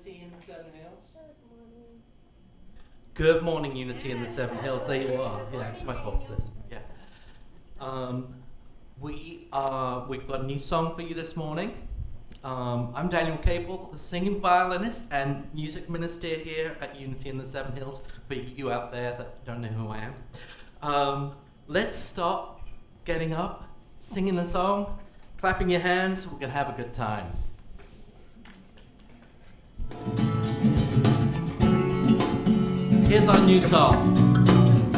Unity in the Seven Hills? Good morning, Unity in the Seven Hills. There you are. Yeah, it's my fault. Listen, yeah. We've got a new song for you this morning. I'm Daniel Cable, the singing violinist and music minister here at Unity in the Seven Hills, for you out there that don't know who I am. Let's start getting up, singing the song, clapping your hands. We're going to have a good time. Here's our new song.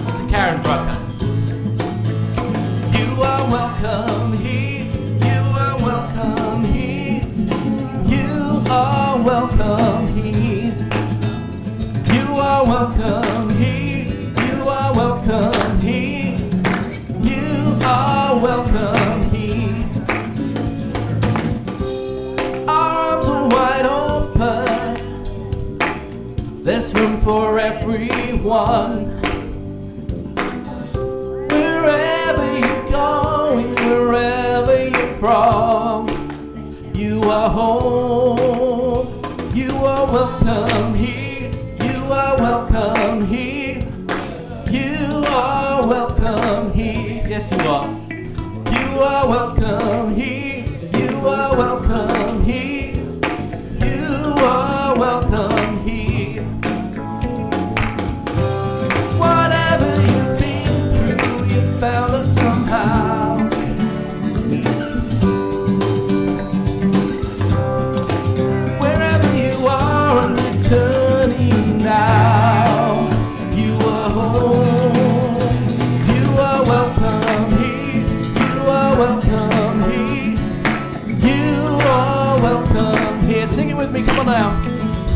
It's a Karen Drucker. You are welcome here. You are welcome here. You are welcome here. You are welcome here. You are welcome here. You are welcome here. Our arms are wide open. There's room for everyone. Wherever you're going, wherever you're from, you are home. You are welcome here. You are welcome here. You are welcome here. Yes, you are. You are welcome here. You are welcome here. You are welcome here. Whatever you've been through, you found us somehow. Wherever you are and returning now, you are home. You are welcome here. You are welcome here. You are welcome here. Sing it with me, come on now.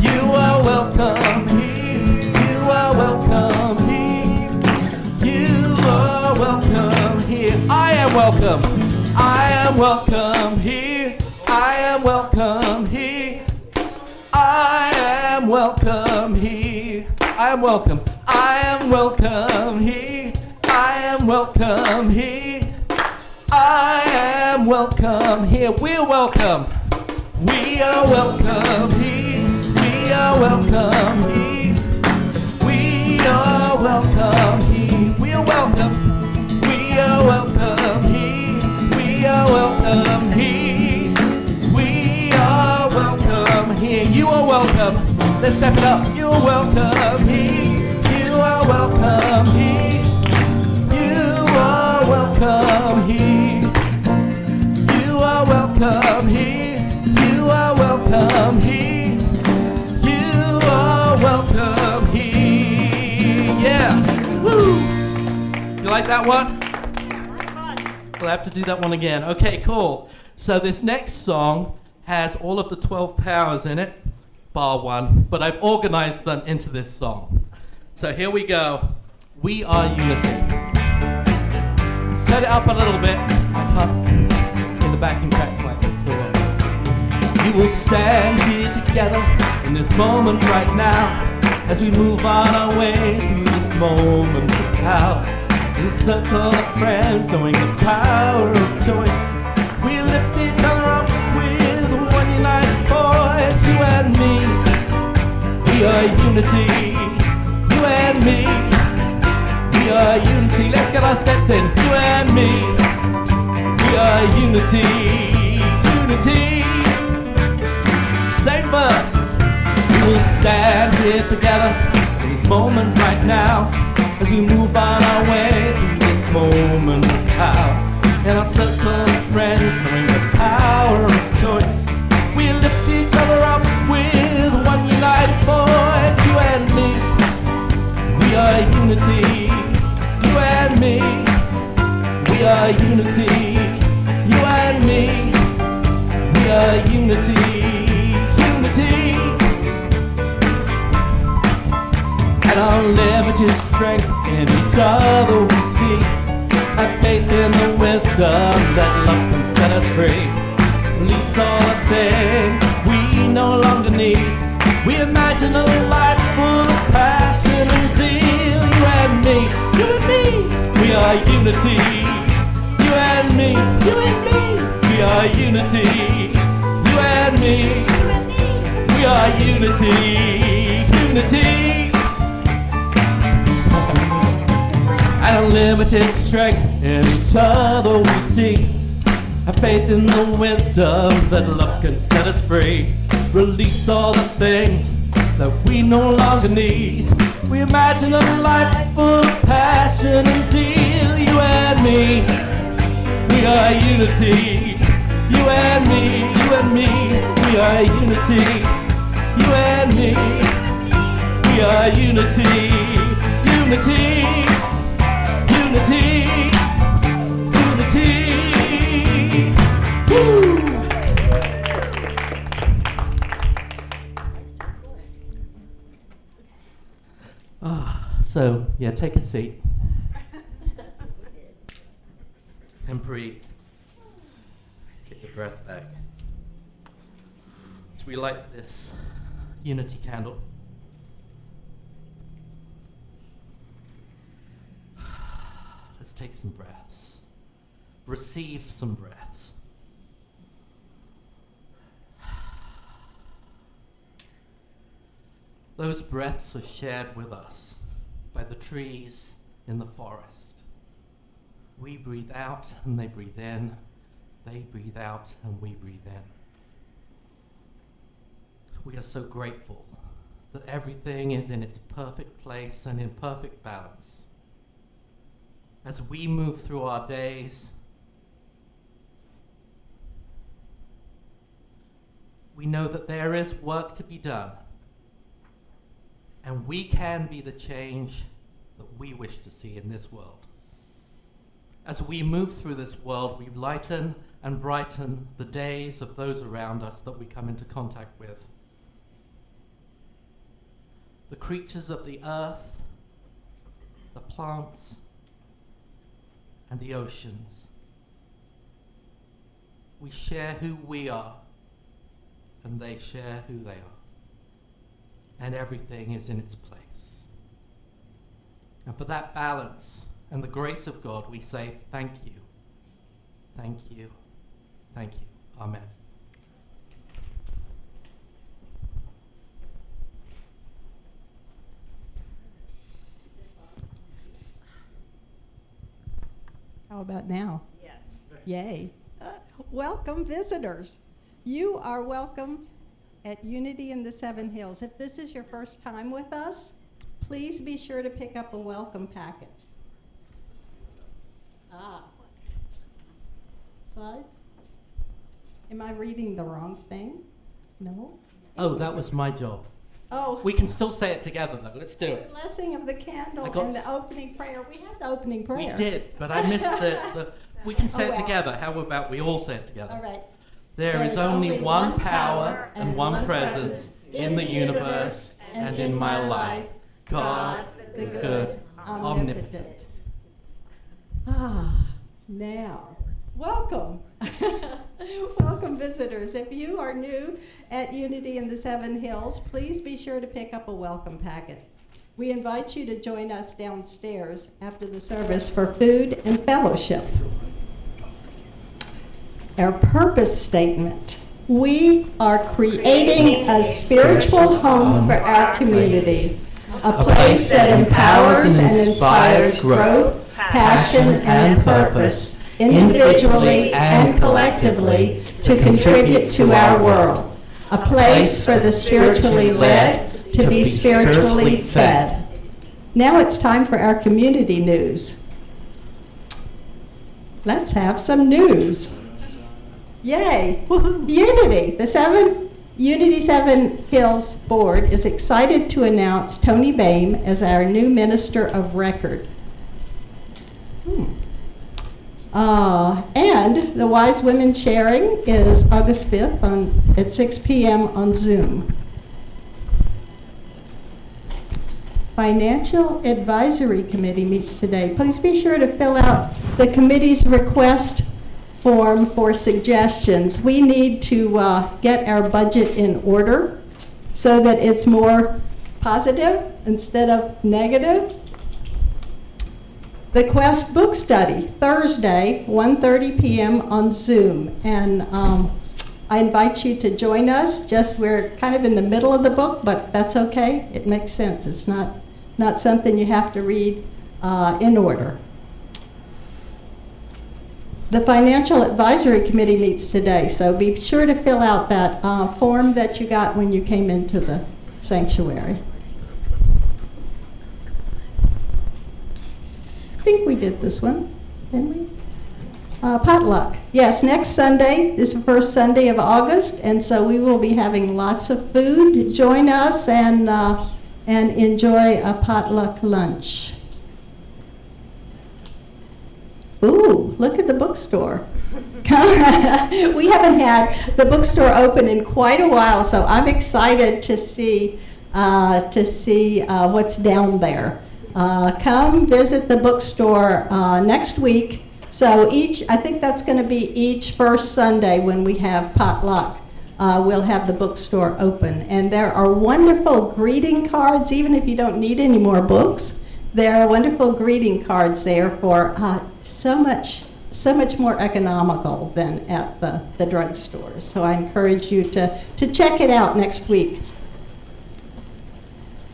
You are welcome here. You are welcome here. You are welcome here. I am welcome. I am welcome here. I am welcome here. I am welcome here. I am welcome. I am welcome here. I am welcome here. I am welcome here. We're welcome. We are welcome here. We are welcome here. We are welcome here. We are welcome. We are welcome here. We are welcome here. We are welcome here. You are welcome. Let's step it up. You are welcome here. You are welcome here. You are welcome here. You are welcome here. You are welcome here. You are welcome here. Yeah. Woo. You like that one? We'll have to do that one again. Okay, cool. So this next song has all of the 12 powers in it, bar one, but I've organized them into this song. So here we go. We are unity. Let's turn it up a little bit. In the backing track like this. So, we will stand here together in this moment right now, as we move on our way through this moment of power. In a circle of friends, knowing the power of choice, we lift each other up with one united voice. You and me, we are unity. You and me, we are unity. Let's get our steps in. You and me, we are unity. Unity. Same verse. We will stand here together in this moment right now, as we move on our way through this moment of power. In our circle of friends, knowing the power of choice, we lift each other up with one united voice. You and me, we are unity. You and me, we are unity. You and me, we are unity. Unity. And our leverage is strength in each other we see, have faith in the wisdom that love can set us free. Release all the things we no longer need. We imagine a life full of passion and zeal. You and me, we are unity. You and me, we are unity. You and me, we are unity, unity. And unlimited strength in each other we see. Have faith in the wisdom that love can set us free. Release all the things that we no longer need. We imagine a life full of passion and zeal. You and me, we are unity. You and me, we are unity. You and me, we are unity. Unity, unity, unity. Woo! So, yeah, take a seat and breathe. Get your breath back. As we light this unity candle, let's take some breaths. Receive some breaths. Those breaths are shared with us by the trees in the forest. We breathe out and they breathe in. They breathe out and we breathe in. We are so grateful that everything is in its perfect place and in perfect balance. As we move through our days, we know that there is work to be done. And we can be the change that we wish to see in this world. As we move through this world, we lighten and brighten the days of those around us that we come into contact with. The creatures of the earth, the plants, and the oceans. We share who we are, and they share who they are. And everything is in its place. And for that balance and the grace of God, we say thank you, thank you, thank you. Amen. How about now? Yes. Yay. Welcome, visitors. You are welcome at Unity in the Seven Hills. If this is your first time with us, please be sure to pick up a welcome packet. Slides? Am I reading the wrong thing? No? Oh, that was my job. Oh. We can still say it together, though. Let's do it. Blessing of the candle I got and the opening prayer. We had the opening prayer. We did, but I missed the we can say Oh, it well. together. How about we all say it together? All right. There is only one power and one presence in the universe and in my life, God, the good, omnipotent. Now, welcome. Welcome, visitors. If you are new at Unity in the Seven Hills, please be sure to pick up a welcome packet. We invite you to join us downstairs after the service for food and fellowship. Our purpose statement. We are creating a spiritual home for our community, a place that empowers and inspires growth, passion, and purpose, individually and collectively, to contribute to our world. A place for the spiritually led to be spiritually fed. Now it's time for our community news. Let's have some news. Yay! Unity! The Unity Seven Hills Board is excited to announce Toni Boehm as our new Minister of Record. And the Wise Women Sharing is August 5th at 6 p.m. on Zoom. Financial Advisory Committee meets today. Please be sure to fill out the committee's request form for suggestions. We need to get our budget in order so that it's more positive instead of negative. The Quest Book Study, Thursday, 1:30 p.m. on Zoom. And I invite you to join us. We're kind of in the middle of the book, but that's okay. It makes sense. It's not something you have to read in order. The Financial Advisory Committee meets today, so be sure to fill out that form that you got when you came into the sanctuary. I think we did this one, didn't we? Potluck. Yes, next Sunday is the first Sunday of August, and so we will be having lots of food. Join us and enjoy a potluck lunch. Ooh, look at the bookstore. We haven't had the bookstore open in quite a while, so I'm excited to see what's down there. Come visit the bookstore next week. So I think that's going to be each first Sunday when we have potluck. We'll have the bookstore open. And there are wonderful greeting cards, even if you don't need any more books. There are wonderful greeting cards there for so much more economical than at the drugstores. So I encourage you to check it out next week.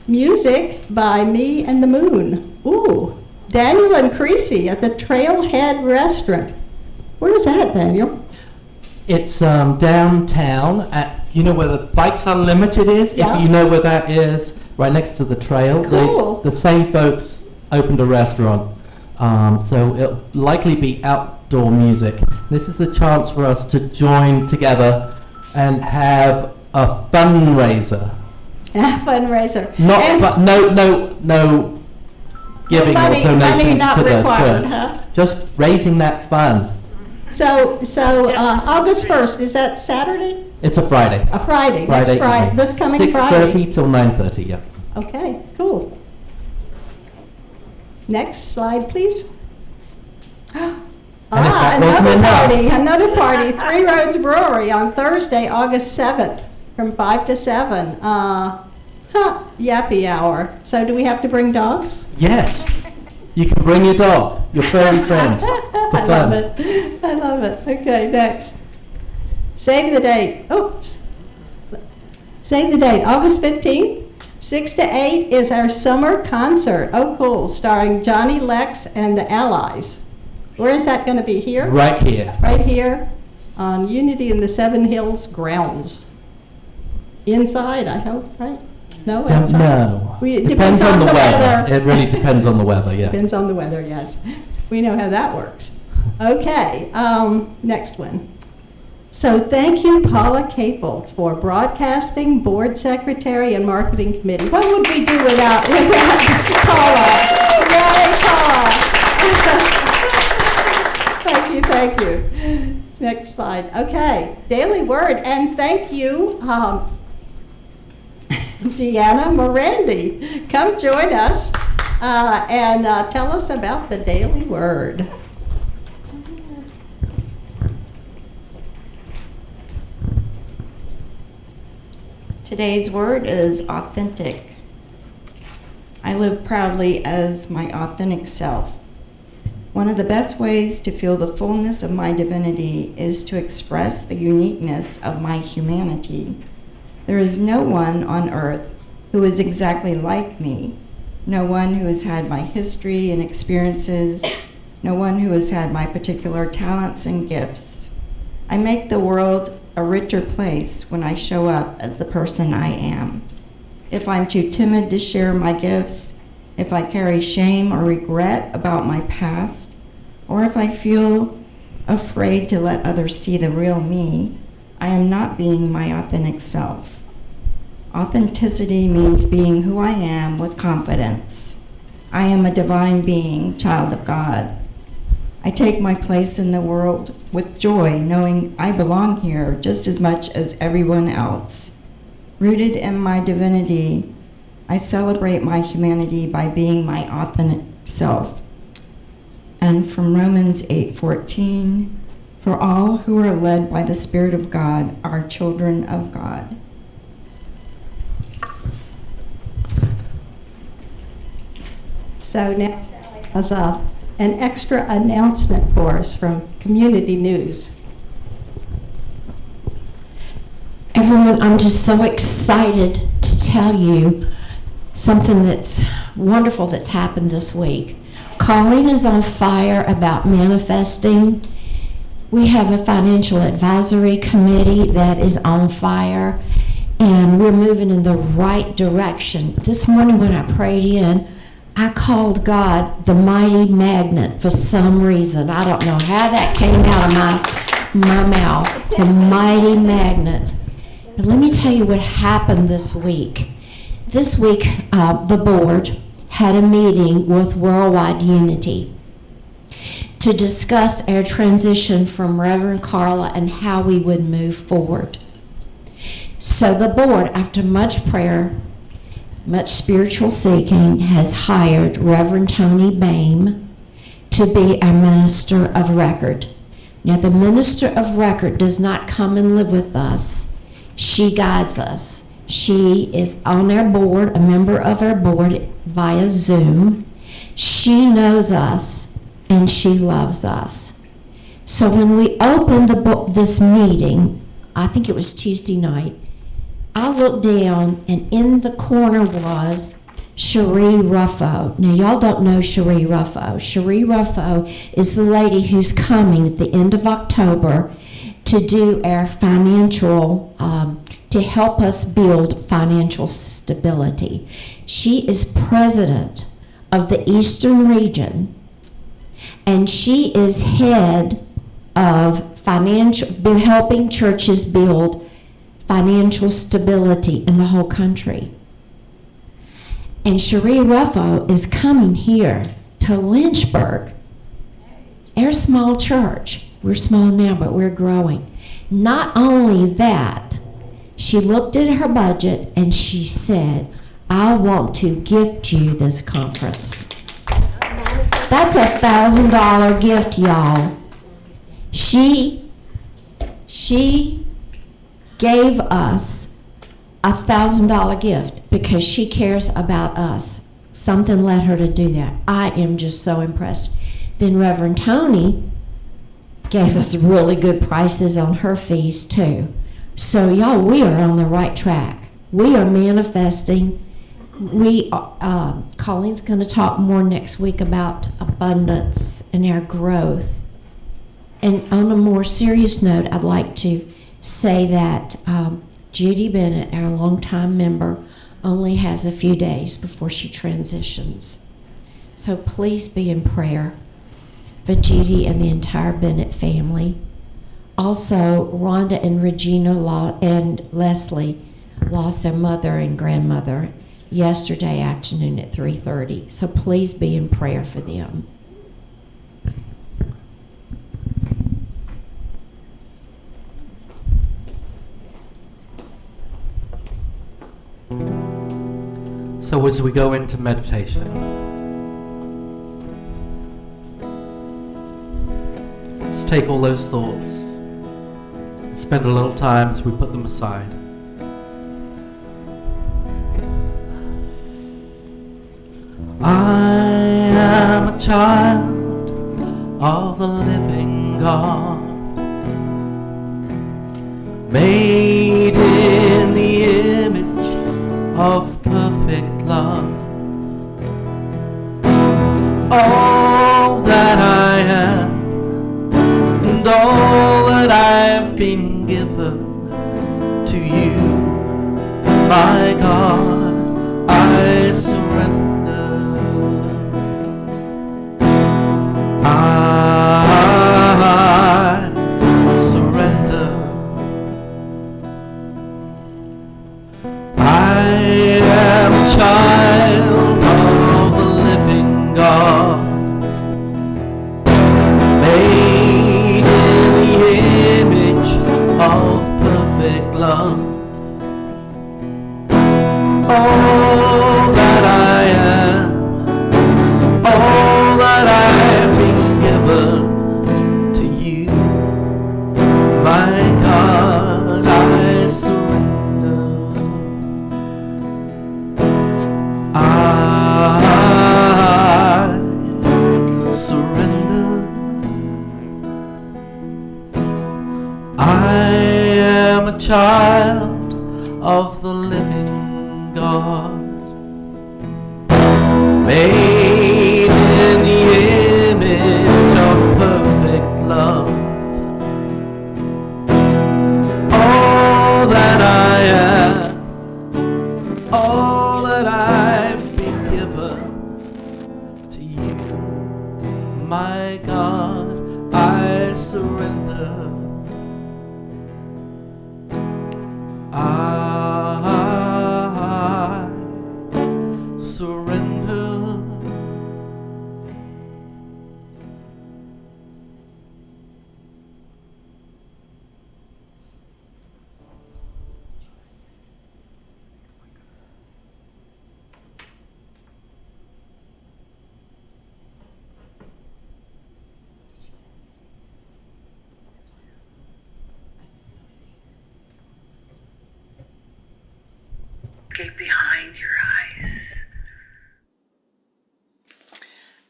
Music by Me and the Moon. Ooh, Daniel and Creasy at the Trailhead Restaurant. Where's that, Daniel? It's downtown at, you know where the Bikes Unlimited is? Yeah. If you know where that is, right next to the trail. Cool. The same folks opened a restaurant, so it'll likely be outdoor music. This is a chance for us to join together and have a fundraiser. Fundraiser. No giving money, or donations money not to the required, church. huh? Just raising that fund. So August 1st, is that Saturday? It's a Friday. A Friday, next Friday, evening. this coming Friday. 6:30 till 9:30, yeah. Okay, cool. Next slide, please. Another party, Three Roads Brewery on Thursday, August 7th, from 5 to 7. Yappy hour. So do we have to bring dogs? Yes. You can bring your dog, your furry friend, for I fun. love it. Okay, next. Save the date. Oops. Save the date. August 15th, 6 to 8 is our summer concert. Oh, cool. Starring Johnny Lex and the Allies. Where is that going to be? Here? Right here. Right here on Unity in the Seven Hills grounds. Inside, I hope, right? No, Don't outside? know. Depends on the weather. It really depends on the weather, yeah. Depends on the weather, yes. We know how that works. Okay, next one. So thank you, Paula Capel, for broadcasting, board secretary, and marketing committee. What would we do without Paula? Yay, Paula! Thank you. Next slide. Okay, Daily Word, and thank you, Deanna Morandi. Come join us and tell us about the Daily Word. Today's word is authentic. I live proudly as my authentic self. One of the best ways to feel the fullness of my divinity is to express the uniqueness of my humanity. There is no one on earth who is exactly like me, no one who has had my history and experiences, no one who has had my particular talents and gifts. I make the world a richer place when I show up as the person I am. If I'm too timid to share my gifts, if I carry shame or regret about my past, or if I feel afraid to let others see the real me, I am not being my authentic self. Authenticity means being who I am with confidence. I am a divine being, child of God. I take my place in the world with joy, knowing I belong here just as much as everyone else. Rooted in my divinity, I celebrate my humanity by being my authentic self. And from Romans 8:14, for all who are led by the Spirit of God are children of God. So now, as an extra announcement for us from Community News. everyone, I'm just so excited to tell you something that's wonderful that's happened this week. Colleen is on fire about manifesting. We have a financial advisory committee that is on fire, and we're moving in the right direction. This morning when I prayed in, I called God the mighty magnet for some reason. I don't know how that came out of my mouth, the mighty magnet. But let me tell you what happened this week. This week, the board had a meeting with Worldwide Unity to discuss our transition from Reverend Carla and how we would move forward. So the board, after much prayer, much spiritual seeking, has hired Reverend Toni Boehm to be our minister of record. Now, the minister of record does not come and live with us. She guides us. She is on our board, a member of our board via Zoom. She knows us and she loves us. So when we opened this meeting, I think it was Tuesday night, I looked down, and in the corner was Cherie Ruffo. Now, y'all don't know Cherie Ruffo. Cherie Ruffo is the lady who's coming at the end of October to do our financial, to help us build financial stability. She is president of the Eastern region, and she is head of helping churches build financial stability in the whole country. And Cherie Ruffo is coming here to Lynchburg, our small church. We're small now, but we're growing. Not only that, she looked at her budget and she said, I want to gift you this conference. That's $1,000 gift, y'all. She gave us $1,000 gift because she cares about us. Something led her to do that. I am just so impressed. Then Reverend Toni gave us really good prices on her fees too. So y'all, we are on the right track. We are manifesting. Colleen's going to talk more next week about abundance and our growth. And on a more serious note, I'd like to say that Judy Bennett, our longtime member, only has a few days before she transitions. So please be in prayer for Judy and the entire Bennett family. Also, Rhonda and Regina and Leslie lost their mother and grandmother yesterday afternoon at 3:30. So please be in prayer for them. So as we go into meditation, let's take all those thoughts and spend a little time as we put them aside. I am a child of the living God, made in the image of perfect love. All that I am and all that I've been given to you, my God, I surrender. I surrender. I am a child of the living God, made in the image of perfect love. All that I am, all that I've been given to you, my God, I surrender. I surrender. I am a child of the living God, made in the image of perfect love. All that I am, all that I've been given to you, my God, I surrender. I surrender. Behind your eyes.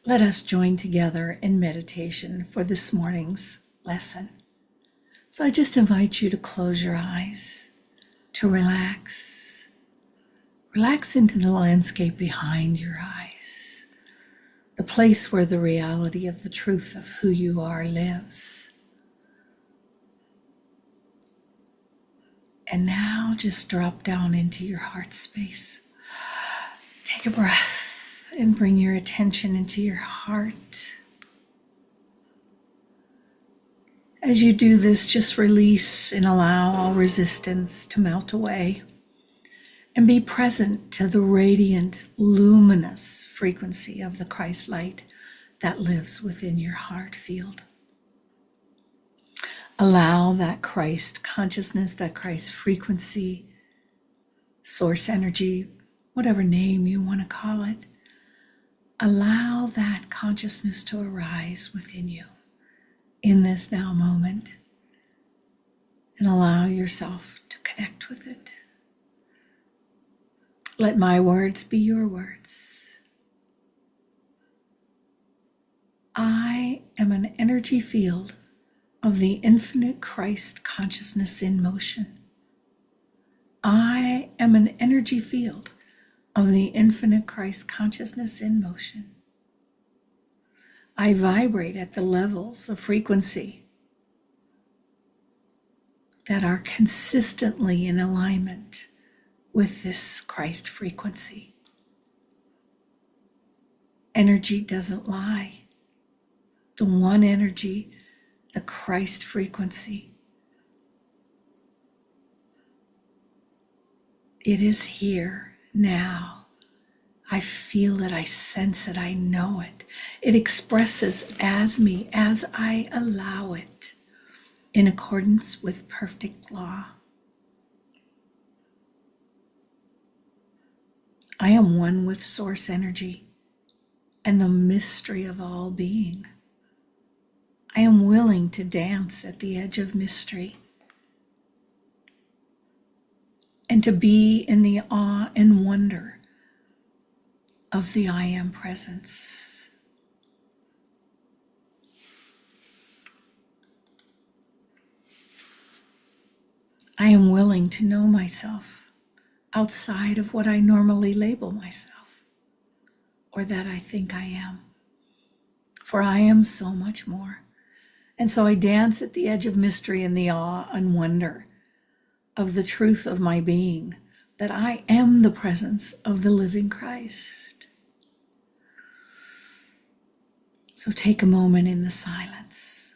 Let us join together in meditation for this morning's lesson. So I just invite you to close your eyes, to relax. Relax into the landscape behind your eyes, the place where the reality of the truth of who you are lives. And now just drop down into your heart space. Take a breath and bring your attention into your heart. As you do this, just release and allow all resistance to melt away and be present to the radiant, luminous frequency of the Christ light that lives within your heart field. Allow that Christ consciousness, that Christ frequency, source energy, whatever name you want to call it, allow that consciousness to arise within you in this now moment, and allow yourself to connect with it. Let my words be your words. I am an energy field of the infinite Christ consciousness in motion. I am an energy field of the infinite Christ consciousness in motion. I vibrate at the levels of frequency that are consistently in alignment with this Christ frequency. Energy doesn't lie. The one energy, the Christ frequency, it is here now. I feel it, I sense it, I know it. It expresses as me as I allow it in accordance with perfect law. I am one with source energy and the mystery of all being. I am willing to dance at the edge of mystery and to be in the awe and wonder of the I am presence. I am willing to know myself outside of what I normally label myself or that I think I am, for I am so much more. And so I dance at the edge of mystery in the awe and wonder of the truth of my being, that I am the presence of the living Christ. So take a moment in the silence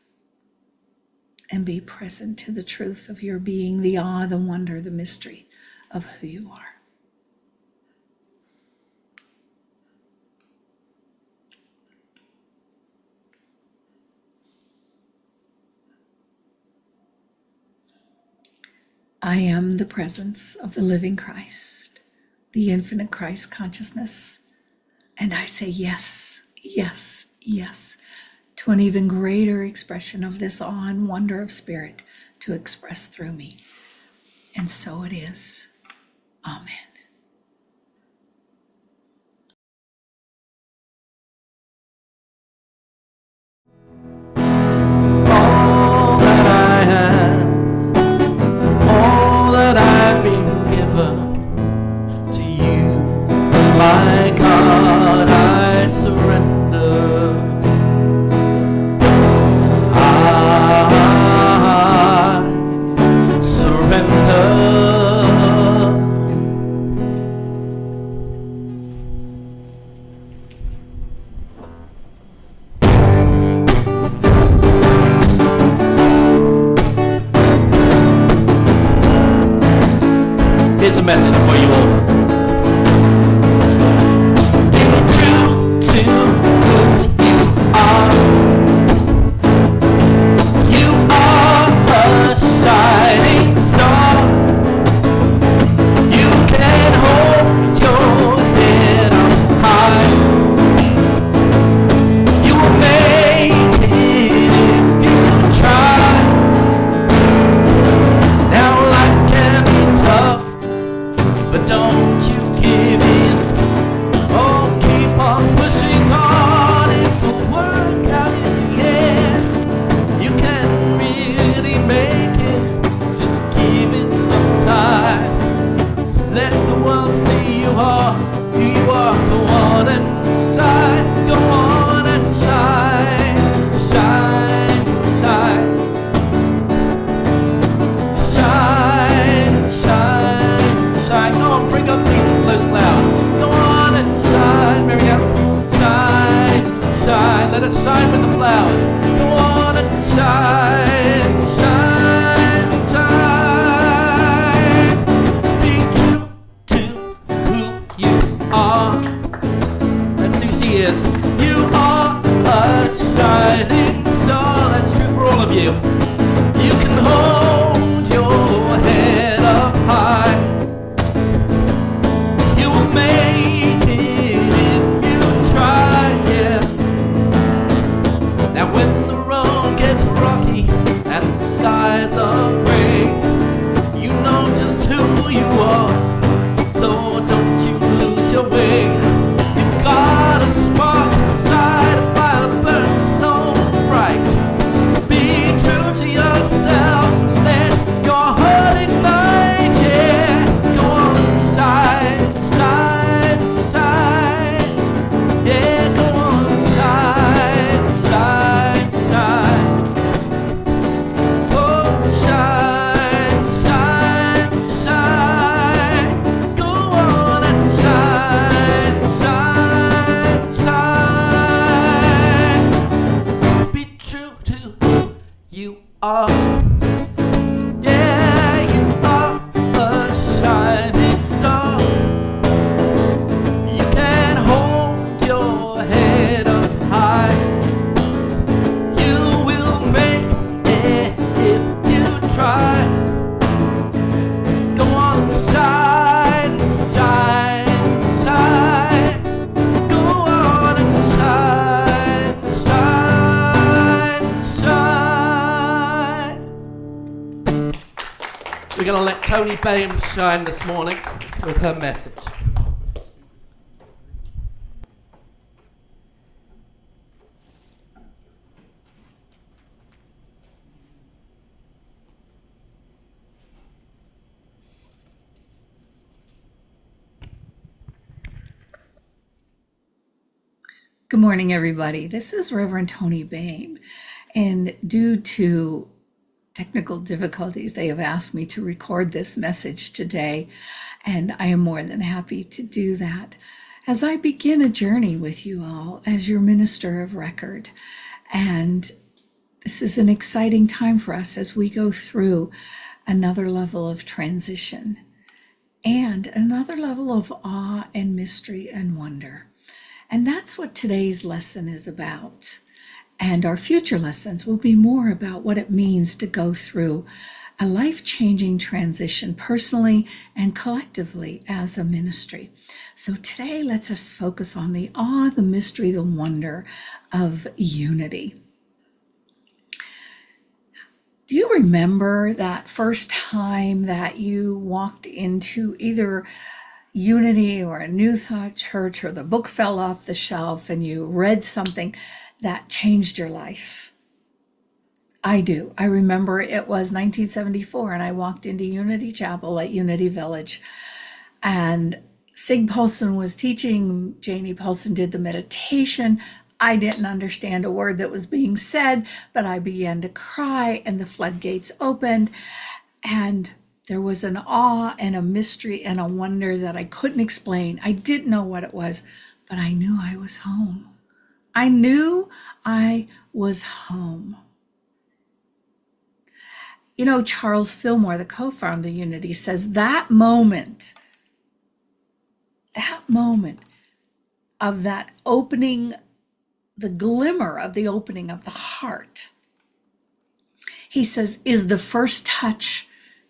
and be present to the truth of your being, the awe, the wonder, the mystery of who you are. I am the presence of the living Christ, the infinite Christ consciousness. And I say yes, yes, yes, to an even greater expression of this awe and wonder of spirit to express through me. And so it is. Amen. All that I have, all that I've been given Here's a message for you all. Be true to who you are. You are a shining star. You can hold your head up high. You will make it if you try. Now life can be tough, but don't you give in. Oh, keep on pushing on. It will work out in the end. You can really make it. Just give it some time. Let the world see you are who you are. Go on and shine. Go on and shine. Shine, shine. Shine, shine, shine. Go on, bring up those flowers. Go on and shine, Miriam. Shine, shine. Let us shine with the flowers. Go on and shine, shine, shine. Be true to who you are. That's who she is. You are a shining star. That's true for all of you. You can hold your head up high. You will make it if you try, yeah. Now when the road gets rocky and the skies are gray, you know just who you are, so don't you lose your way. You've got a spark inside, a fire that burns so bright. Be true to yourself, let your heart ignite, yeah. Go on and shine, shine, shine. Yeah, go on and shine, shine, shine. Oh, shine, shine, shine. Go on and shine, shine, shine. Be true to who you are. Yeah, you are a shining star. You can hold your head up high. You will make it if you try. Go on and shine, shine, shine. Go on and shine, shine, shine. We're going to let Toni Boehm shine this morning with her message. Good morning, everybody. This is Reverend Toni Boehm, and due to technical difficulties, they have asked me to record this message today, and I am more than happy to do that as I begin a journey with you all as your minister of record. And this is an exciting time for us as we go through another level of transition and another level of awe and mystery and wonder. And that's what today's lesson is about. And our future lessons will be more about what it means to go through a life-changing transition personally and collectively as a ministry. So today, let's just focus on the awe, the mystery, the wonder of unity. Do you remember that first time that you walked into either Unity or a New Thought church, or the book fell off the shelf and you read something that changed your life? I do. I remember it was 1974 and I walked into Unity Chapel at Unity Village, and Sig Paulson was teaching. Janie Paulson did the meditation. I didn't understand a word that was being said, but I began to cry and the floodgates opened, and there was an awe and a mystery and a wonder that I couldn't explain. I didn't know what it was, but I knew I was home. I knew I was home. You know, Charles Fillmore, the co-founder of Unity, says that moment of that opening, the glimmer of the opening of the heart, he says, is the first touch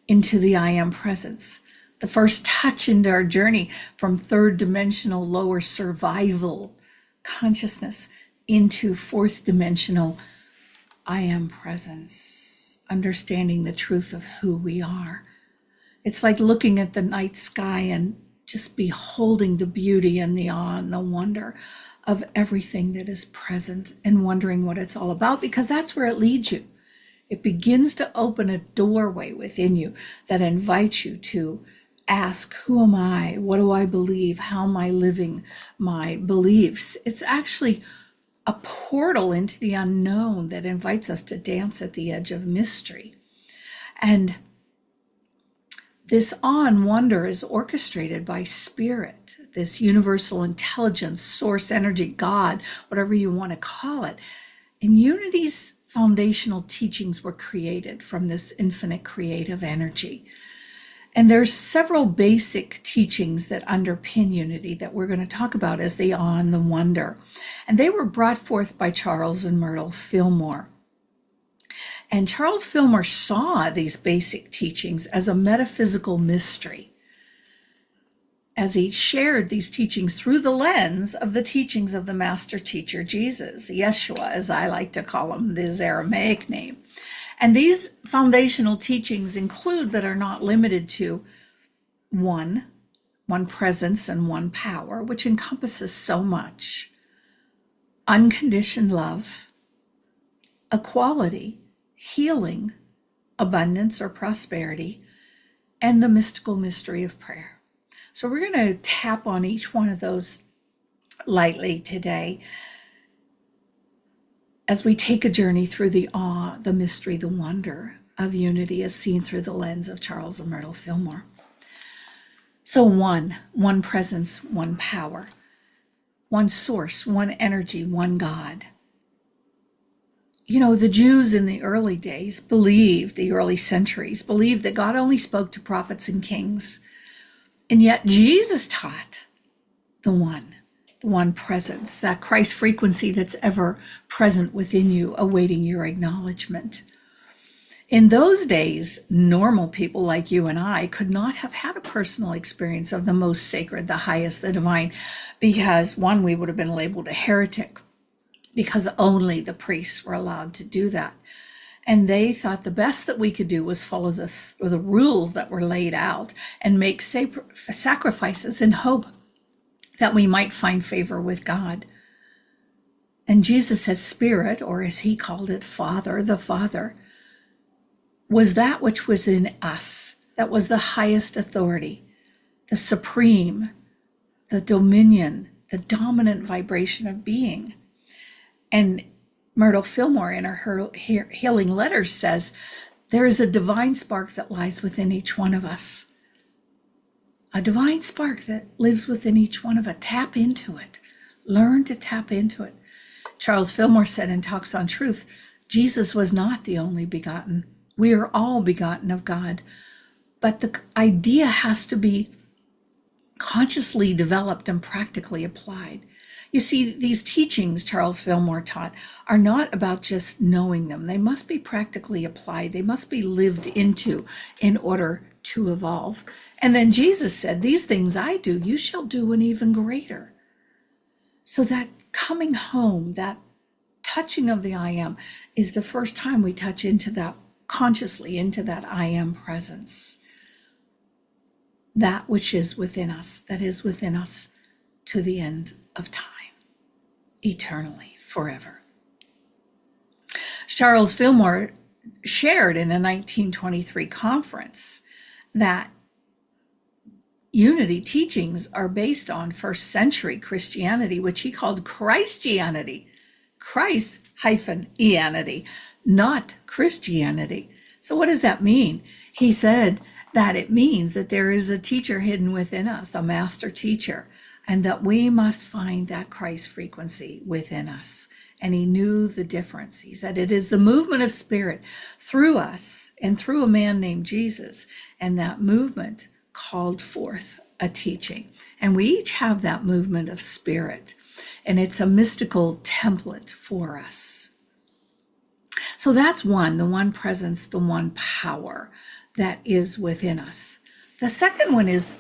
into the I am presence, the first touch into our journey from third dimensional lower survival consciousness into fourth dimensional I am presence, understanding the truth of who we are. It's like looking at the night sky and just beholding the beauty and the awe and the wonder of everything that is present and wondering what it's all about, because that's where it leads you. It begins to open a doorway within you that invites you to ask, who am I? What do I believe? How am I living my beliefs? It's actually a portal into the unknown that invites us to dance at the edge of mystery. And this awe and wonder is orchestrated by spirit, this universal intelligence, source energy, God, whatever you want to call it. And Unity's foundational teachings were created from this infinite creative energy. And there's several basic teachings that underpin Unity that we're going to talk about as the awe and the wonder. And they were brought forth by Charles and Myrtle Fillmore. And Charles Fillmore saw these basic teachings as a metaphysical mystery, as he shared these teachings through the lens of the teachings of the master teacher Jesus, Yeshua, as I like to call him, his Aramaic name. And these foundational teachings include, but are not limited to, one presence and one power, which encompasses so much: unconditioned love, equality, healing, abundance or prosperity, and the mystical mystery of prayer. So we're going to tap on each one of those lightly today as we take a journey through the awe, the mystery, the wonder of Unity as seen through the lens of Charles and Myrtle Fillmore. So one presence, one power, one source, one energy, one God. You know, the Jews in the early days the early centuries believed that God only spoke to prophets and kings. And yet Jesus taught the one presence, that Christ frequency that's ever present within you, awaiting your acknowledgement. In those days, normal people like you and I could not have had a personal experience of the most sacred, the highest, the divine, because one, we would have been labeled a heretic, because only the priests were allowed to do that. And they thought the best that we could do was follow the rules that were laid out and make sacrifices in hope that we might find favor with God. And Jesus as Spirit, or as he called it, Father, the Father, was that which was in us, that was the highest authority, the supreme, the dominion, the dominant vibration of being. And Myrtle Fillmore in her healing letters says, there is a divine spark that lies within each one of us. A divine spark that lives within each one of us. Tap into it. Learn to tap into it. Charles Fillmore said in Talks on Truth, Jesus was not the only begotten. We are all begotten of God. But the idea has to be consciously developed and practically applied. You see, these teachings Charles Fillmore taught are not about just knowing them. They must be practically applied. They must be lived into in order to evolve. And then Jesus said, these things I do, you shall do an even greater. So that coming home, that touching of the I am, is the first time we touch into that, consciously into that I am presence. That which is within us, that is within us to the end of time, eternally, forever. Charles Fillmore shared in a 1923 conference that Unity teachings are based on first century Christianity, which he called Christianity, Christ-ianity, not Christianity. So what does that mean? He said that it means that there is a teacher hidden within us, a master teacher, and that we must find that Christ frequency within us and he knew the difference. He said, it is the movement of spirit through us and through a man named Jesus. And that movement called forth a teaching. And we each have that movement of spirit. And it's a mystical template for us. So that's one, the one presence, the one power that is within us. The second one is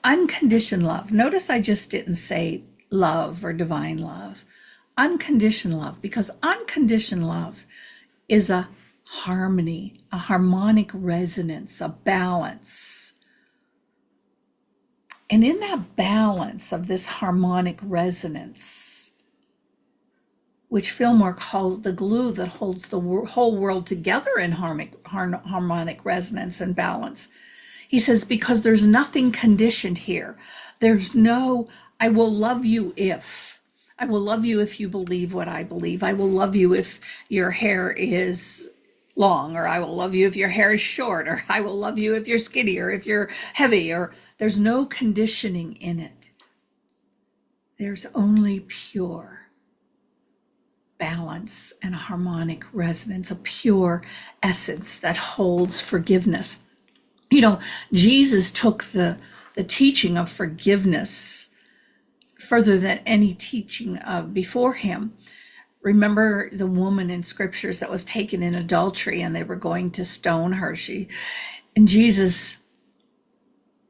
unconditioned love. Notice I just didn't say love or divine love. Unconditioned love, because unconditioned love is a harmony, a harmonic resonance, a balance. And in that balance of this harmonic resonance, which Fillmore calls the glue that holds the whole world together in harmonic resonance and balance, he says, because there's nothing conditioned here. There's no, I will love you if. I will love you if you believe what I believe. I will love you if your hair is long, or I will love you if your hair is short, or I will love you if you're skinny, or if you're heavy, or there's no conditioning in it. There's only pure balance and a harmonic resonance, a pure essence that holds forgiveness. You know, Jesus took the teaching of forgiveness further than any teaching before him. Remember the woman in scriptures that was taken in adultery and they were going to stone her. And Jesus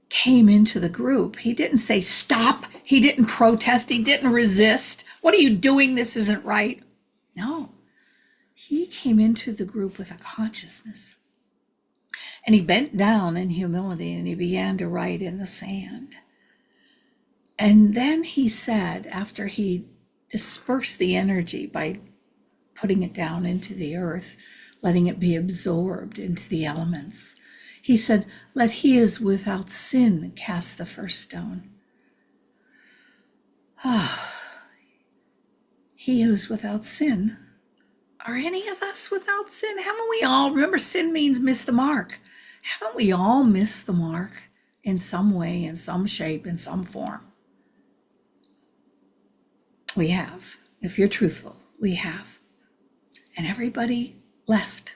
came into the group. He didn't say stop. He didn't protest. He didn't resist. What are you doing? This isn't right. No, he came into the group with a consciousness. And he bent down in humility and he began to write in the sand. And then he said, after he dispersed the energy by putting it down into the earth, letting it be absorbed into the elements, he said, let he is without sin cast the first stone. He who's without sin. Are any of us without sin? Haven't we all? Remember, sin means miss the mark. Haven't we all missed the mark in some way, in some shape, in some form? We have. If you're truthful, we have. And everybody left.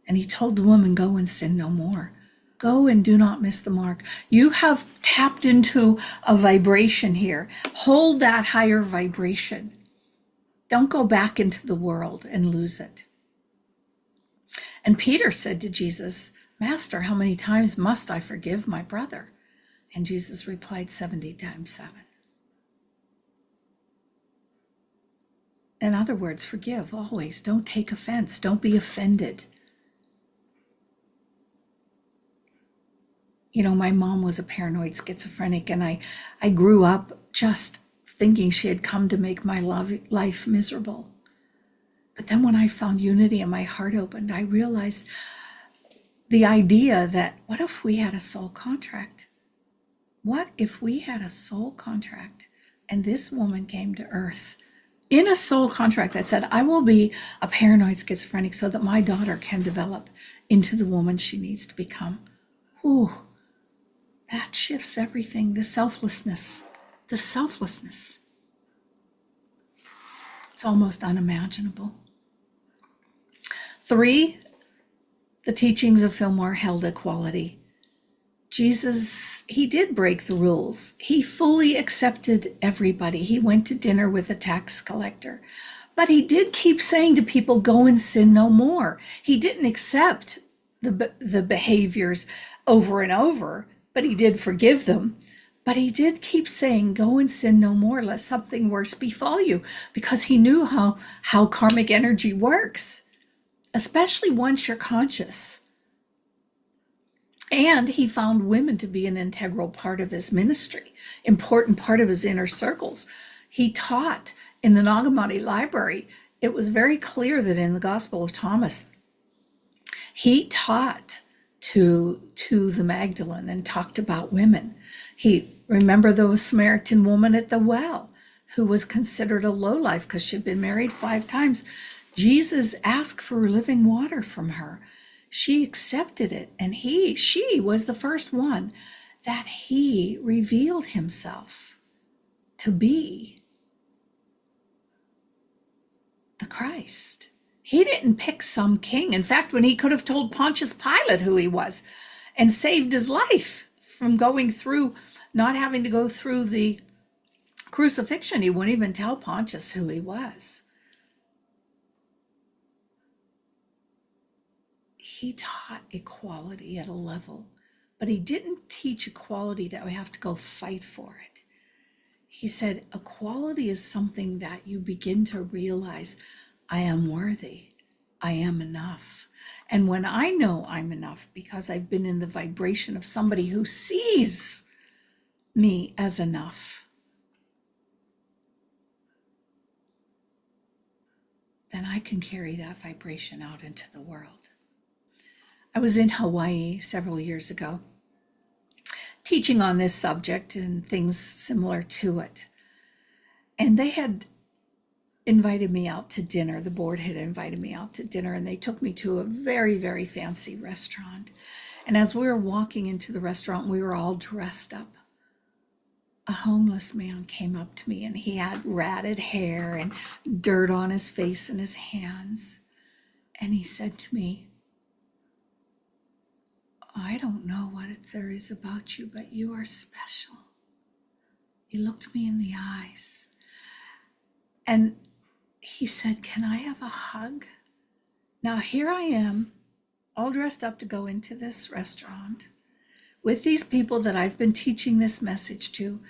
And he told the woman, go and sin no more. Go and do not miss the mark. You have tapped into a vibration here. Hold that higher vibration. Don't go back into the world and lose it. And Peter said to Jesus, Master, how many times must I forgive my brother? And Jesus replied, 70 times 7. In other words, forgive always. Don't take offense. Don't be offended. You know, my mom was a paranoid schizophrenic, and I grew up just thinking she had come to make my life miserable. But then when I found unity and my heart opened, I realized the idea that what if we had a soul contract? What if we had a soul contract and this woman came to earth in a soul contract that said, I will be a paranoid schizophrenic so that my daughter can develop into the woman she needs to become. Ooh, that shifts everything. The selflessness. It's almost unimaginable. 3, the teachings of Fillmore held equality. Jesus, he did break the rules. He fully accepted everybody. He went to dinner with a tax collector. But he did keep saying to people, go and sin no more. He didn't accept the behaviors over and over, but he did forgive them. But he did keep saying, go and sin no more, lest something worse befall you, because he knew how karmic energy works, especially once you're conscious. And he found women to be an integral part of his ministry, important part of his inner circles. He taught in the Nagamati library. It was very clear that in the Gospel of Thomas, he taught to the Magdalene and talked about women. Remember the Samaritan woman at the well who was considered a lowlife because she'd been married 5 times. Jesus asked for living water from her. She accepted it, and she was the first one that he revealed himself to be. the Christ. He didn't pick some king. In fact, when he could have told Pontius Pilate who he was and saved his life from going through, not having to go through the crucifixion, he wouldn't even tell Pontius who he was. He taught equality at a level, but he didn't teach equality that we have to go fight for it. He said equality is something that you begin to realize, I am worthy, I am enough. And when I know I'm enough because I've been in the vibration of somebody who sees me as enough, then I can carry that vibration out into the world. I was in Hawaii several years ago, teaching on this subject and things similar to it. And they had invited me out to dinner. The board had invited me out to dinner, and they took me to a very, very fancy restaurant. And as we were walking into the restaurant, we were all dressed up. A homeless man came up to me, and he had ratted hair and dirt on his face and his hands. And he said to me, I don't know what there is about you, but you are special. He looked me in the eyes. And he said, can I have a hug? Now here I am, all dressed up to go into this restaurant with these people that I've been teaching this message to,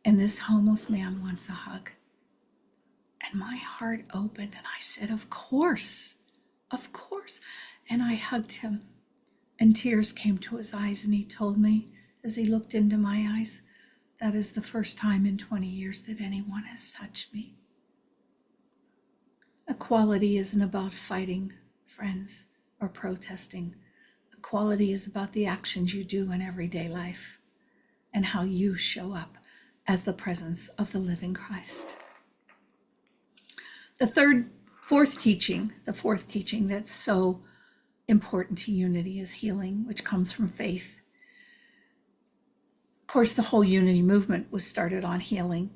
and this homeless man wants a hug. And my heart opened, and I said, of course. And I hugged him, and tears came to his eyes, and he told me, as he looked into my eyes, that is the first time in 20 years that anyone has touched me. Equality isn't about fighting, friends, or protesting. Equality is about the actions you do in everyday life and how you show up as the presence of the living Christ. The fourth teaching that's so important to unity is healing, which comes from faith. Of course, the whole unity movement was started on healing.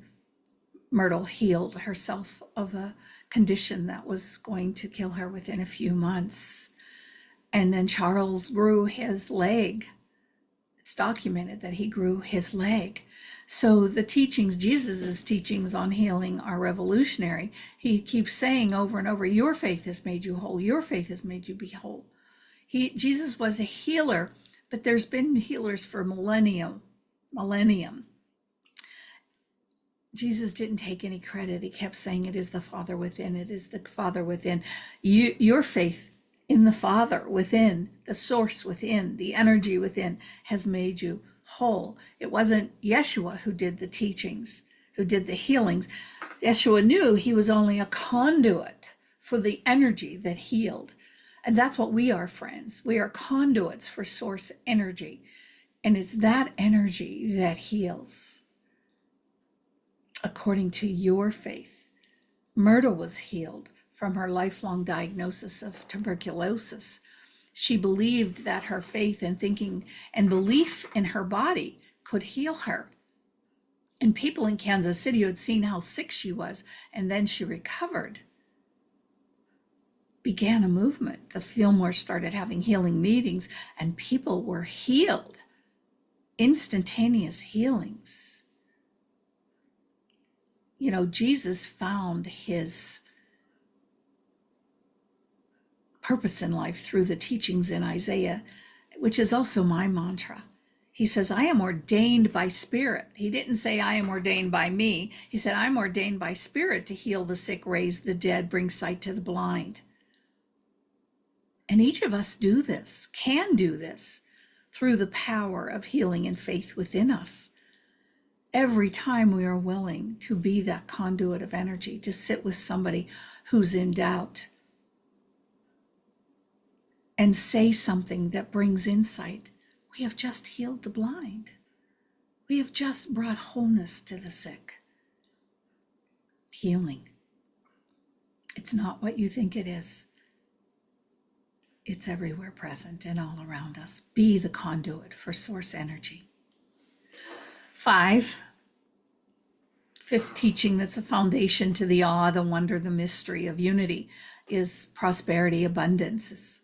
Myrtle healed herself of a condition that was going to kill her within a few months. And then Charles grew his leg. It's documented that he grew his leg. So the teachings, Jesus's teachings on healing are revolutionary. He keeps saying over and over, your faith has made you whole. Your faith has made you be whole. Jesus was a healer, but there's been healers for millennium. Jesus didn't take any credit. He kept saying, it is the Father within. It is the Father within. Your faith in the Father within, the source within, the energy within has made you whole. It wasn't Yeshua who did the teachings, who did the healings. Yeshua knew he was only a conduit for the energy that healed. And that's what we are, friends. We are conduits for source energy. And it's that energy that heals. According to your faith, Myrtle was healed from her lifelong diagnosis of tuberculosis. She believed that her faith and thinking and belief in her body could heal her. And people in Kansas City had seen how sick she was, and then she recovered. Began a movement. The Fillmores started having healing meetings, and people were healed. Instantaneous healings. You know, Jesus found his purpose in life through the teachings in Isaiah, which is also my mantra. He says, I am ordained by Spirit. He didn't say, I am ordained by me. He said, I'm ordained by Spirit to heal the sick, raise the dead, bring sight to the blind. And each of us can do this through the power of healing and faith within us. Every time we are willing to be that conduit of energy, to sit with somebody who's in doubt and say something that brings insight, we have just healed the blind. We have just brought wholeness to the sick. Healing. It's not what you think it is. It's everywhere present and all around us. Be the conduit for source energy. 5, fifth teaching that's a foundation to the awe, the wonder, the mystery of unity is prosperity, abundance.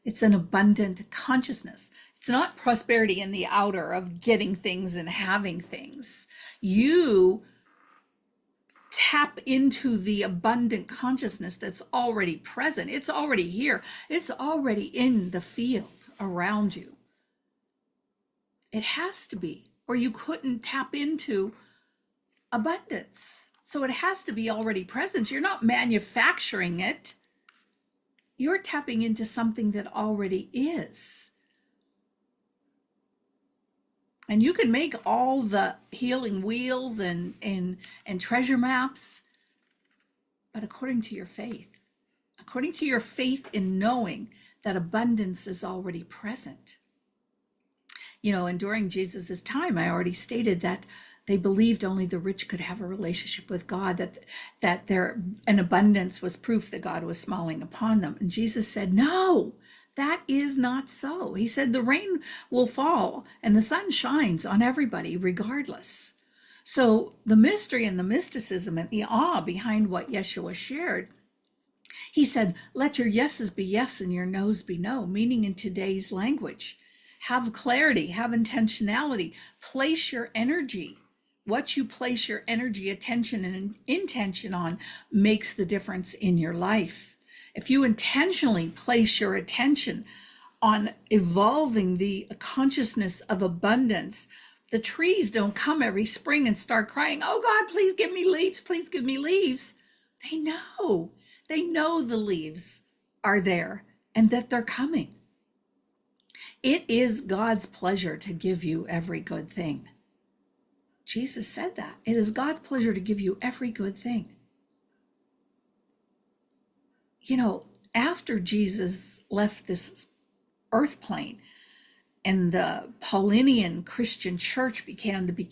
It's an abundant consciousness. It's not prosperity in the outer of getting things and having things. You tap into the abundant consciousness that's already present. It's already here. It's already in the field around you. It has to be, or you couldn't tap into abundance. So it has to be already present. You're not manufacturing it. You're tapping into something that already is. And you can make all the healing wheels and treasure maps, but according to your faith in knowing that abundance is already present. You know, and during Jesus's time, I already stated that they believed only the rich could have a relationship with God, that an abundance was proof that God was smiling upon them. And Jesus said, no, that is not so. He said the rain will fall and the sun shines on everybody regardless. So the mystery and the mysticism and the awe behind what Yeshua shared, he said, let your yeses be yes and your nos be no, meaning in today's language, have clarity, have intentionality, place your energy. What you place your energy, attention, and intention on makes the difference in your life. If you intentionally place your attention on evolving the consciousness of abundance, the trees don't come every spring and start crying, oh God, please give me leaves, please give me leaves. They know the leaves are there and that they're coming. It is God's pleasure to give you every good thing. Jesus said that. It is God's pleasure to give you every good thing. You know, after Jesus left this earth plane and the Paulinian Christian church began to be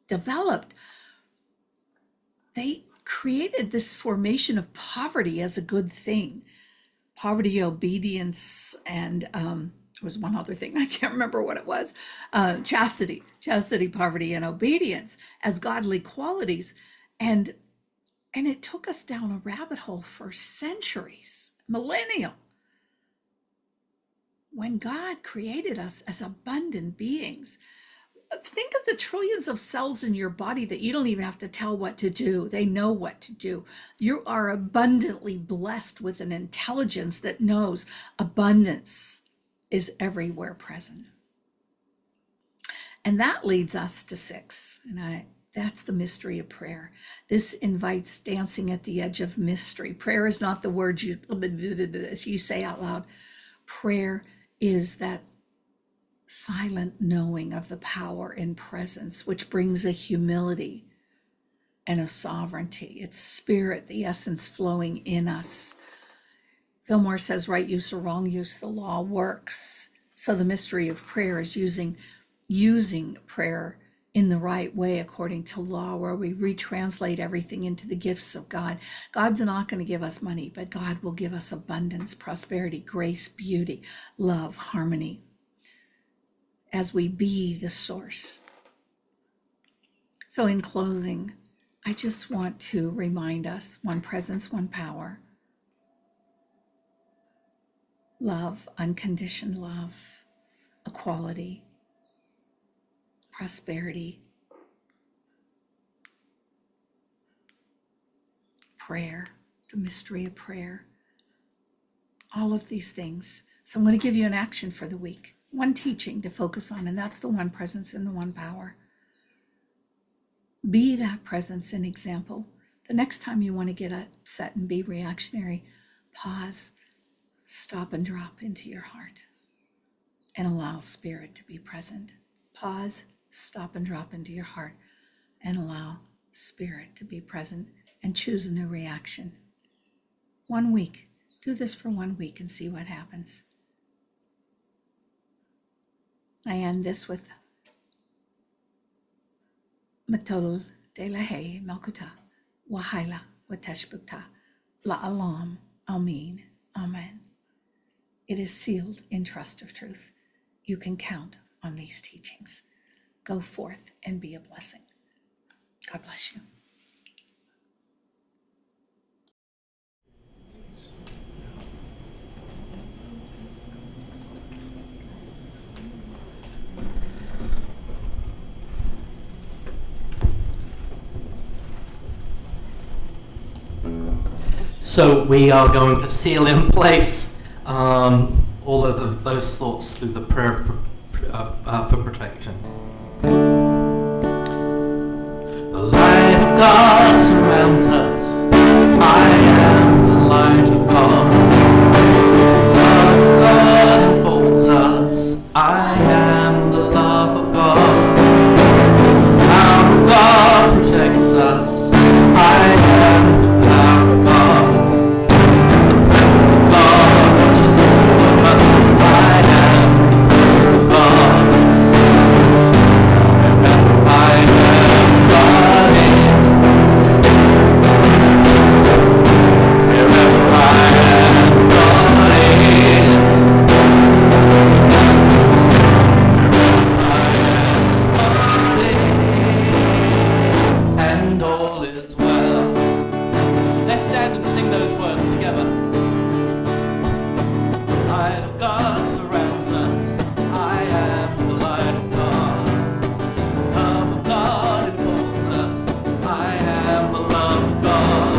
developed, they created this formation of poverty as a good thing. Poverty, obedience, and there was one other thing, I can't remember what it was, chastity, poverty, and obedience as godly qualities. And it took us down a rabbit hole for centuries, millennial. When God created us as abundant beings, think of the trillions of cells in your body that you don't even have to tell what to do. They know what to do. You are abundantly blessed with an intelligence that knows abundance is everywhere present. And that leads us to 6. And that's the mystery of prayer. This invites dancing at the edge of mystery. Prayer is not the words you say out loud. Prayer is that silent knowing of the power and presence, which brings a humility and a sovereignty. It's spirit, the essence flowing in us. Fillmore says, right use or wrong use, the law works. So the mystery of prayer is using prayer in the right way according to law, where we retranslate everything into the gifts of God. God's not going to give us money, but God will give us abundance, prosperity, grace, beauty, love, harmony, as we be the source. So in closing, I just want to remind us, one presence, one power. Love, unconditioned love, equality, prosperity, prayer, the mystery of prayer, all of these things. So I'm going to give you an action for the week, one teaching to focus on, and that's the one presence and the one power. Be that presence and example. The next time you want to get upset and be reactionary, pause, stop and drop into your heart and allow spirit to be present. Pause, stop and drop into your heart and allow spirit to be present and choose a new reaction. 1 week. Do this for 1 week and see what happens. I end this with Matol de la Hay Melkuta, Wahaila, Wateshbukta, La Alam, Amin, Amen. It is sealed in trust of truth. You can count on these teachings. Go forth and be a blessing. God bless you. So we are going to seal in place all of those thoughts through the prayer for protection. The light of God surrounds us. I am the light of God. The love of God enfolds us. I am the love of God. The power of God protects us. I am the power of God. The presence of God watches over us. I am the presence of God. Wherever I am, God is. Wherever I am, God is. And all is well. Let's stand and sing those words together. The light of God surrounds us. I am the light of God. The love of God enfolds us. I am the love of God.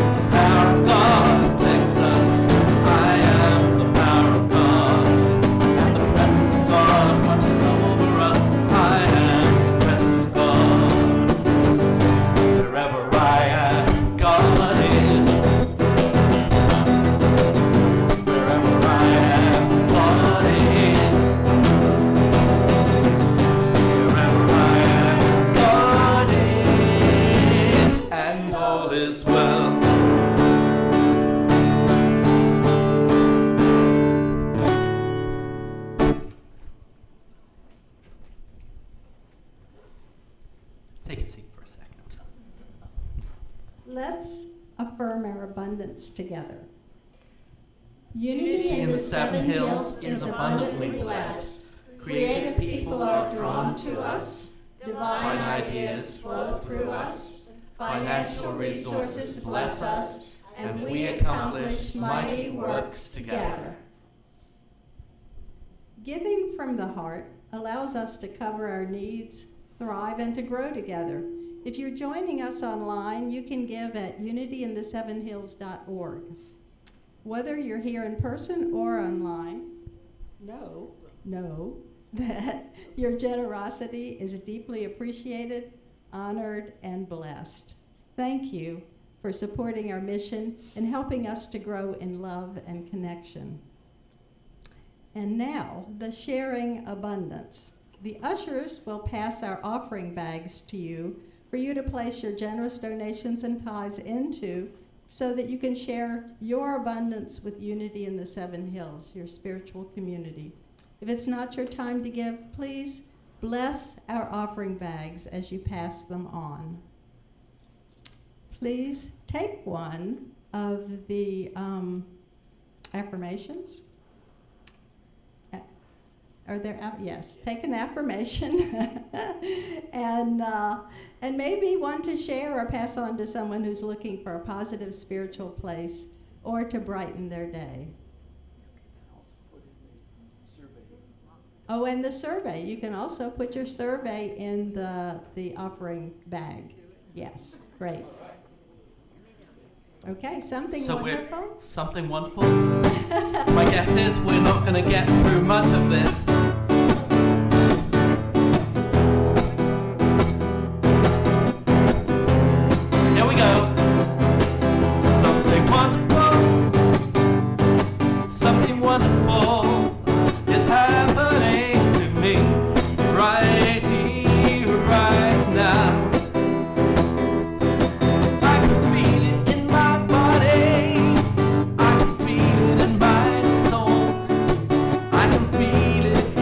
The power of God protects us. I am the power of God. And the presence of God watches over us. I am the presence of God. Wherever I am, God is. Wherever I am, God is. Wherever I am, God is. And all is well. Take a seat for a second. Let's affirm our abundance together. Unity in the seven hills is abundantly blessed. Creative people are drawn to us. Divine ideas flow through us. Financial resources bless us. And we accomplish mighty works together. Giving from the heart allows us to cover our needs, thrive, and to grow together. If you're joining us online, you can give at unityinthesevenhills.org. Whether you're here in person or online, know that your generosity is deeply appreciated, honored, and blessed. Thank you for supporting our mission and helping us to grow in love and connection. And now, the sharing abundance. The ushers will pass our offering bags to you for you to place your generous donations and tithes into so that you can share your abundance with Unity in the Seven Hills, your spiritual community. If it's not your time to give, please bless our offering bags as you pass them on. Please take one of the affirmations. Are there, yes, take an affirmation and maybe one to share or pass on to someone who's looking for a positive spiritual place or to brighten their day. Oh, and the survey. You can also put your survey in the offering bag. Yes, great. Okay, something wonderful. Something wonderful. My guess is we're not going to get through much of this. Here we go. Something wonderful. Something wonderful is happening to me right here, right now. Feel it in my soul. I can feel it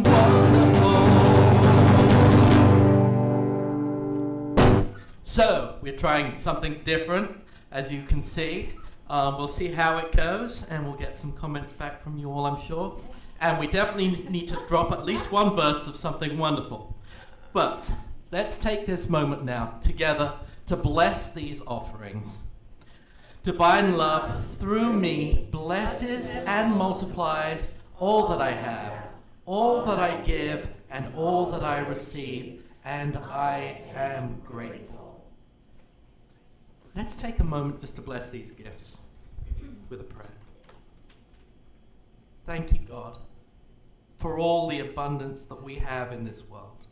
something wonderful. So, we're trying something different, as you can see. We'll see how it goes, and we'll get some comments back from you all, I'm sure. And we definitely need to drop at least one verse of something wonderful. But let's take this moment now together to bless these offerings. Divine love through me blesses and multiplies all that I have, all that I give, and all that I receive, and I am grateful. Let's take a moment just to bless these gifts with a prayer. Thank you, God, for all the abundance that we have in this world.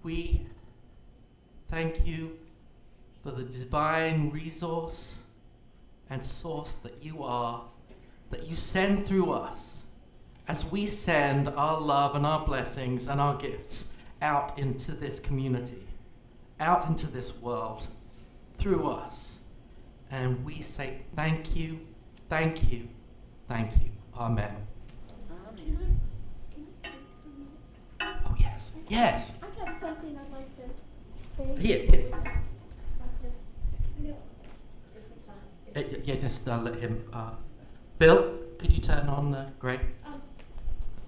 We thank you for the divine resource and source that you are, that you send through us as we send our love and our blessings and our gifts out into this community, out into this world, through us. And we say thank you, thank you, thank you. Amen. Can I speak for a minute? Oh, yes, yes. I got something I'd like to say. Here. No. Is this on? Yeah, just let him. Bill, could you turn on Greg?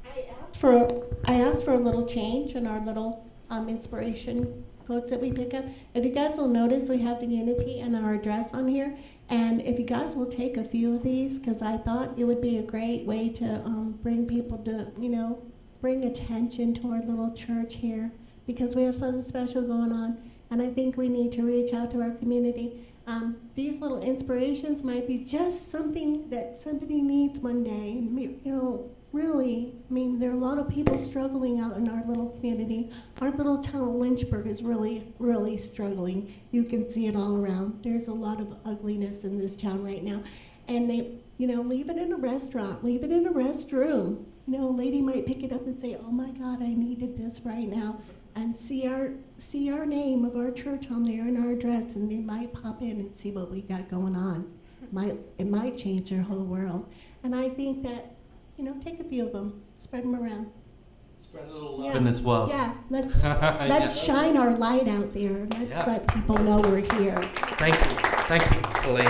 I asked for a little change in our little inspiration quotes that we pick up. If you guys will notice, we have the unity and our address on here. And if you guys will take a few of these, because I thought it would be a great way to bring people to, bring attention to our little church here, because we have something special going on. And I think we need to reach out to our community. These little inspirations might be just something that somebody needs one day. Really, there are a lot of people struggling out in our little community. Our little town of Lynchburg is really, really struggling. You can see it all around. There's a lot of ugliness in this town right now. And they, leave it in a restaurant, leave it in a restroom. A lady might pick it up and say, oh my God, I needed this right now. And see our name of our church on there and our address, and they might pop in and see what we got going on. It might change their whole world. And I think that, take a few of them, spread them around. Spread a little love in this world. Yeah, let's shine our light out there. Let's let people know we're here. Thank you, Colleen.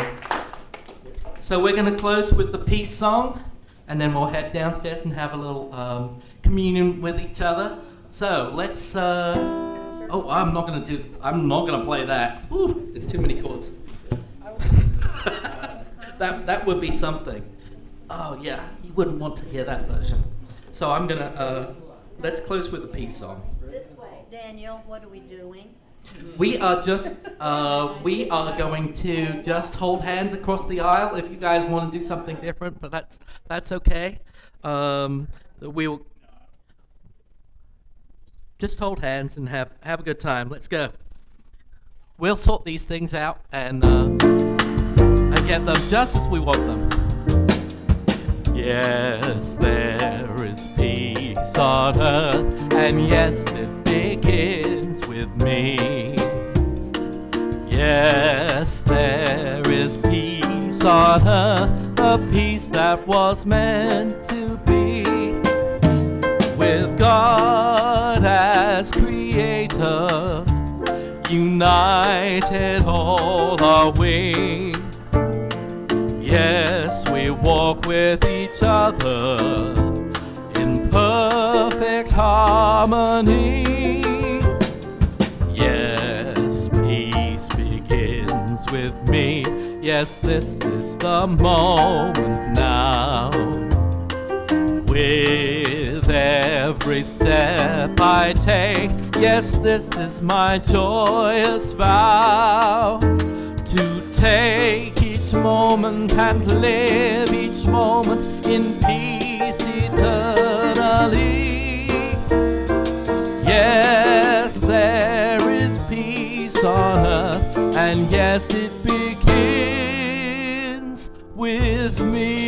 So we're going to close with the peace song, and then we'll head downstairs and have a little communion with each other. So let's. I'm not gonna play that. Woo, it's too many chords. that would be something. Oh yeah, you wouldn't want to hear that version. So I'm gonna. Let's close with the peace song. This way, Daniel. What are we doing? We are just. We are going to just hold hands across the aisle. If you guys want to do something different, but that's okay. We'll. Just hold hands and have a good time. Let's go. We'll sort these things out and get them just as we want them. Yes, there is peace on earth, and yes, it begins with me. Yes, there is peace on earth, a peace that was meant to be. With God as creator, united all are we. Yes, we walk with each other in perfect harmony. Yes, peace begins with me. Yes, this is the moment now. With every step I take, yes, this is my joyous vow, to take each moment and live each moment in peace eternally. Yes, there is peace on earth, and yes, it begins with me.